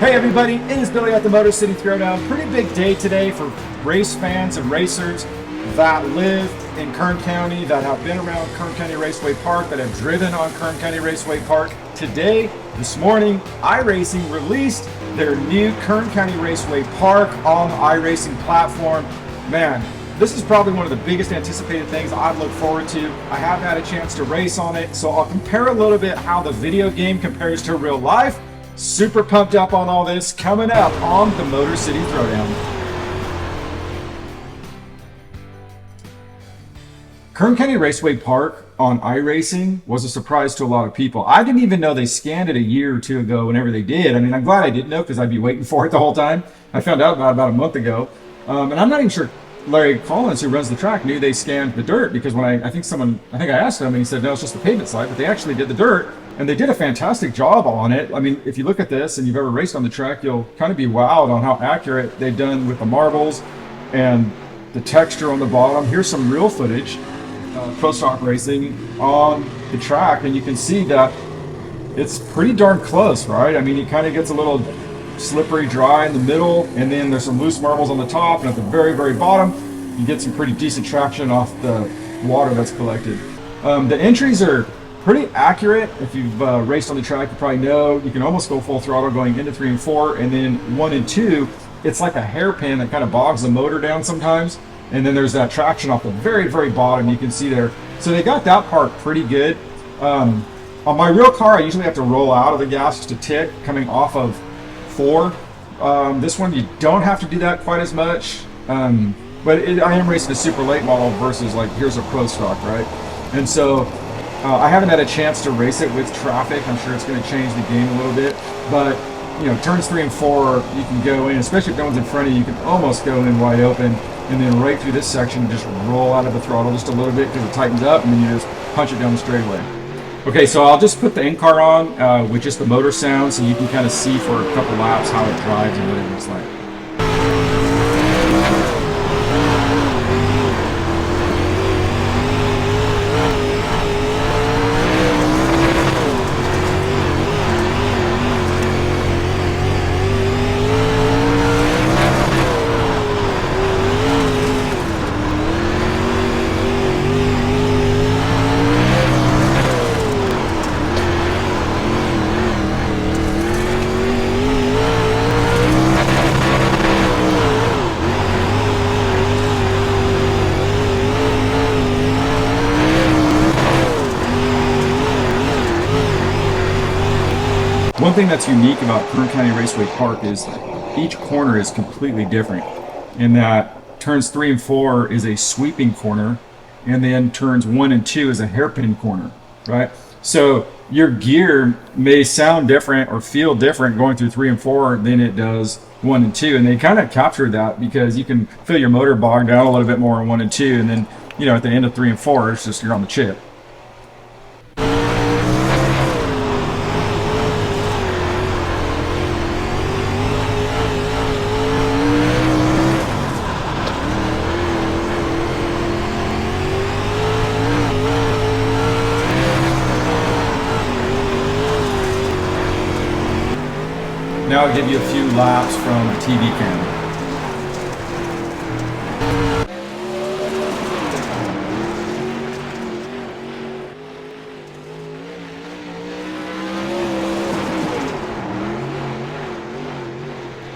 Hey everybody, it is Billy at the Motor City Throwdown. Pretty big day today for race fans and racers that live in Kern County, that have been around Kern County Raceway Park, that have driven on Kern County Raceway Park. Today, this morning, iRacing released their new Kern County Raceway Park on the iRacing platform. Man, this is probably one of the biggest anticipated things I've looked forward to. I haven't had a chance to race on it, so I'll compare a little bit how the video game compares to real life. Super pumped up on all this coming up on the Motor City Throwdown. Kern County Raceway Park on iRacing was a surprise to a lot of people. I didn't even know they scanned it a year or two ago whenever they did. I mean, I'm glad I didn't know because I'd be waiting for it the whole time. I found out about a month ago. And I'm not even sure Larry Collins, who runs the track, knew they scanned the dirt, because when I think I asked him and he said, no, it's just the pavement side, but they actually did the dirt. And they did a fantastic job on it. I mean, if you look at this and you've ever raced on the track, you'll kind of be wowed on how accurate they've done with the marbles and the texture on the bottom. Here's some real footage, pro stock racing on the track, and you can see that it's pretty darn close, right? I mean, it kind of gets a little slippery dry in the middle, and then there's some loose marbles on the top, and at the very, very bottom, you get some pretty decent traction off the water that's collected. The entries are pretty accurate. If you've raced on the track, you probably know you can almost go full throttle going into 3 and 4, and then 1 and 2, it's like a hairpin that kind of bogs the motor down sometimes. And then there's that traction off the very, very bottom you can see there. So they got that part pretty good. On my real car, I usually have to roll out of the gas to tick coming off of 4. This one, you don't have to do that quite as much. But I am racing a super late model versus like here's a pro stock, right? And so I haven't had a chance to race it with traffic. I'm sure it's going to change the game a little bit, but you know, turns 3 and 4, you can go in, especially if no one's in front of you, you can almost go in wide open, and then right through this section, just roll out of the throttle just a little bit because it tightens up, and then you just punch it down the straightaway. Okay, so I'll just put the in-car on with just the motor sound, so you can kind of see for a couple laps how it drives and what it looks like. One thing that's unique about Kern County Raceway Park is each corner is completely different, in that turns 3 and 4 is a sweeping corner, and then turns 1 and 2 is a hairpin corner, right? So your gear may sound different or feel different going through 3 and 4 than it does 1 and 2, and they kind of captured that because you can feel your motor bog down a little bit more in 1 and 2, and then, you know, at the end of 3 and 4, it's just you're on the chip. Now I'll give you a few laps from a TV camera.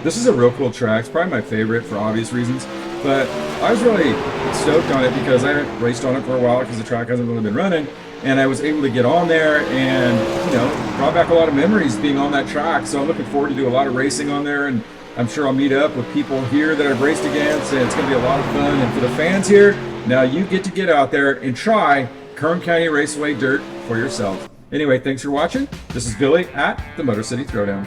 This is a real cool track. It's probably my favorite for obvious reasons, but I was really stoked on it because I haven't raced on it for a while because the track hasn't really been running. And I was able to get on there and, you know, brought back a lot of memories being on that track. So I'm looking forward to do a lot of racing on there, and I'm sure I'll meet up with people here that I've raced against, and it's going to be a lot of fun. And for the fans here, now you get to get out there and try Kern County Raceway dirt for yourself. Anyway, thanks for watching. This is Billy at the Motor City Throwdown.